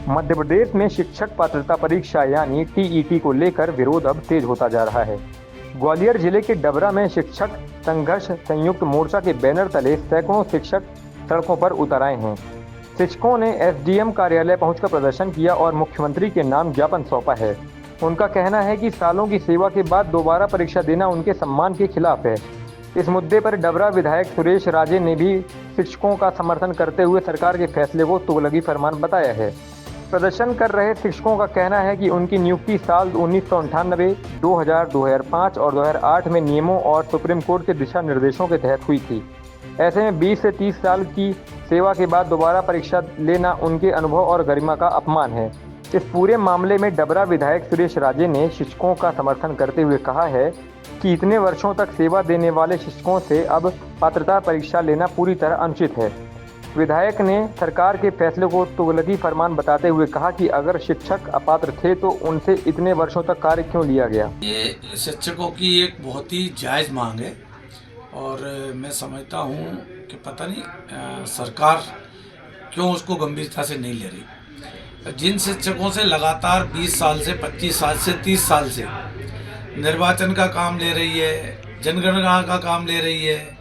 मध्य प्रदेश में शिक्षक पात्रता परीक्षा यानी टीईटी को लेकर विरोध अब तेज होता जा रहा है। ग्वालियर जिले के डबरा में शिक्षक संघर्ष संयुक्त मोर्चा के बैनर तले सैकड़ों शिक्षक सड़कों पर उतर आए हैं। शिक्षकों ने एसडीएम कार्यालय पहुंचकर प्रदर्शन किया और मुख्यमंत्री के नाम ज्ञापन सौंपा है। उनका कहना है कि सालों की सेवा के बाद दोबारा परीक्षा देना उनके सम्मान के खिलाफ है। इस मुद्दे पर डबरा विधायक सुरेश राजे ने भी शिक्षकों का समर्थन करते हुए सरकार के फैसले को तुगलकी फरमान बताया है। प्रदर्शन कर रहे शिक्षकों का कहना है कि उनकी नियुक्ति साल 1998, 2000, 2005 और 2008 में नियमों और सुप्रीम कोर्ट के दिशा निर्देशों के तहत हुई थी। ऐसे में 20 से 30 साल की सेवा के बाद दोबारा परीक्षा लेना उनके अनुभव और गरिमा का अपमान है। इस पूरे मामले में डबरा विधायक सुरेश राजे ने शिक्षकों का समर्थन करते हुए कहा है कि इतने वर्षों तक सेवा देने वाले शिक्षकों से अब पात्रता परीक्षा लेना पूरी तरह अनुचित है। विधायक ने सरकार के फैसले को तुगलकी फरमान बताते हुए कहा कि अगर शिक्षक अपात्र थे तो उनसे इतने वर्षों तक कार्य क्यों लिया गया। ये शिक्षकों की एक बहुत ही जायज़ मांग है और मैं समझता हूँ कि पता नहीं सरकार क्यों उसको गंभीरता से नहीं ले रही। जिन शिक्षकों से लगातार 20 साल से 25 साल से 30 साल से निर्वाचन का काम ले रही है, जनगणना का काम ले रही है,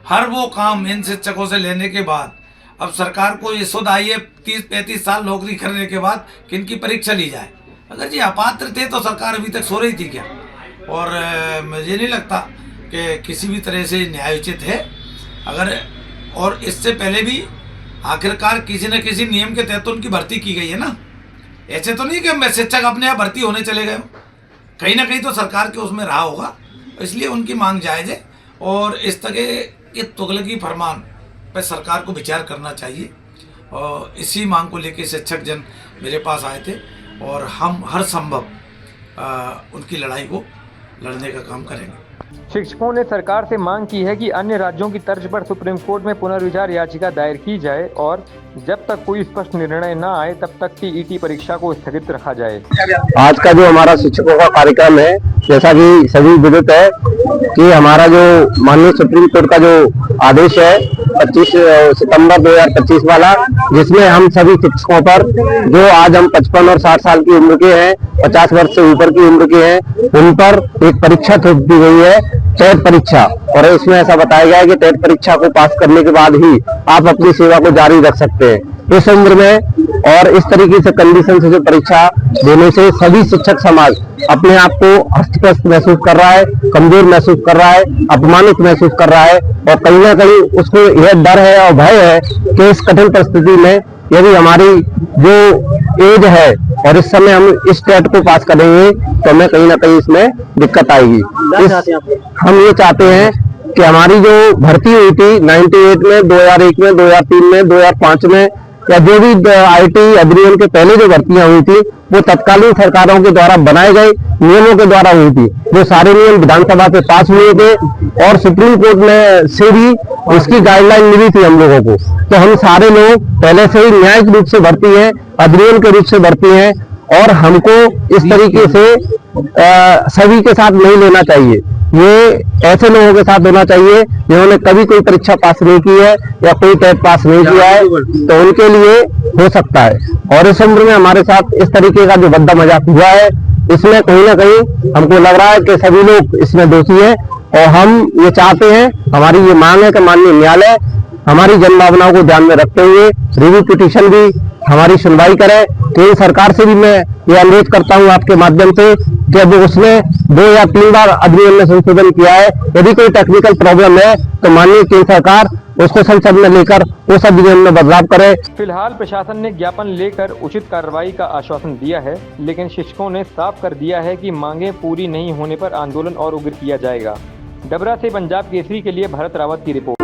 हर वो काम इन शिक्षकों से लेने के बाद अब सरकार को ये सुध आई है 30-35 साल नौकरी करने के बाद कि इनकी परीक्षा ली जाए। अगर जी अपात्र थे तो सरकार अभी तक सो रही थी क्या? और मुझे नहीं लगता कि किसी भी तरह से न्यायोचित है। अगर और इससे पहले भी आखिरकार किसी न किसी नियम के तहत उनकी भर्ती की गई है ना। ऐसे तो नहीं कि शिक्षक अपने आप भर्ती होने चले गए, कहीं ना कहीं तो सरकार के उसमें रहा होगा, इसलिए उनकी मांग जायज़ है। और इस तरह के तुगलकी फरमान पर सरकार को विचार करना चाहिए। और इसी मांग को लेकर शिक्षक जन मेरे पास आए थे और हम हर संभव उनकी लड़ाई को लड़ने का काम करेंगे। शिक्षकों ने सरकार से मांग की है कि अन्य राज्यों की तर्ज पर सुप्रीम कोर्ट में पुनर्विचार याचिका दायर की जाए और जब तक कोई स्पष्ट निर्णय न आए तब तक टीईटी परीक्षा को स्थगित रखा जाए। आज का जो हमारा शिक्षकों का कार्यक्रम है, जैसा कि सभी विदित है कि हमारा जो माननीय सुप्रीम कोर्ट का जो आदेश है 25 सितंबर 2025 वाला, जिसमें हम सभी शिक्षकों पर जो आज हम 55 और 60 साल की उम्र के हैं, 50 वर्ष से ऊपर की उम्र के हैं, उन पर एक परीक्षा थोप दी गई है, टेट परीक्षा। और इसमें ऐसा बताया गया है कि टेट परीक्षा को पास करने के बाद ही आप अपनी सेवा को जारी रख सकते हैं। इस उम्र में और इस तरीके से कंडीशन से जो परीक्षा देने से सभी शिक्षक समाज अपने आप को हस्तप्रस्त महसूस कर रहा है, कमजोर महसूस कर रहा है, अपमानित महसूस कर रहा है और कहीं ना कहीं उसको यह डर है और भय है कि इस कठिन परिस्थिति में यदि हमारी जो एज है और इस समय हम इस टेट को पास करेंगे तो हमें कहीं ना कहीं इसमें दिक्कत आएगी। हम ये चाहते हैं कि हमारी जो भर्ती हुई थी 98 में, 2001 में, 2003 में, 2005 में या जो भी आईटी अधिनियम के पहले जो भर्तियां हुई थी वो तत्कालीन सरकारों के द्वारा बनाए गए नियमों के द्वारा हुई थी। वो सारे नियम विधानसभा से पास हुए थे और सुप्रीम कोर्ट में से भी उसकी गाइडलाइन मिली थी हम लोगों को। तो हम सारे लोग पहले से ही न्यायिक रूप से भर्ती हैं, अधिनियम के रूप से भर्ती हैं और हमको इस तरीके से सभी के साथ नहीं लेना चाहिए। ये ऐसे लोगों के साथ होना चाहिए जिन्होंने कभी कोई परीक्षा पास नहीं की है या कोई टेट पास नहीं किया है, तो उनके लिए हो सकता है। और इस उम्र में हमारे साथ इस तरीके का जो भद्दा मजाक हुआ है, इसमें कहीं ना कहीं हमको लग रहा है कि सभी लोग इसमें दोषी हैं। और हम ये चाहते हैं, हमारी ये मांग है कि माननीय न्यायालय हमारी जन भावनाओं को ध्यान में रखते हुए रिव्यू पिटीशन भी हमारी सुनवाई करे। केंद्र सरकार से भी मैं ये अनुरोध करता हूँ आपके माध्यम से कि अब उसने 2 या 3 बार अधिनियम में संशोधन किया है, यदि कोई टेक्निकल प्रॉब्लम है तो माननीय केंद्र सरकार उसको संसद में लेकर उस अधिनियम में बदलाव करे। फिलहाल प्रशासन ने ज्ञापन लेकर उचित कार्रवाई का आश्वासन दिया है, लेकिन शिक्षकों ने साफ कर दिया है कि मांगे पूरी नहीं होने पर आंदोलन और उग्र किया जाएगा। डबरा से पंजाब केसरी के लिए भरत रावत की रिपोर्ट।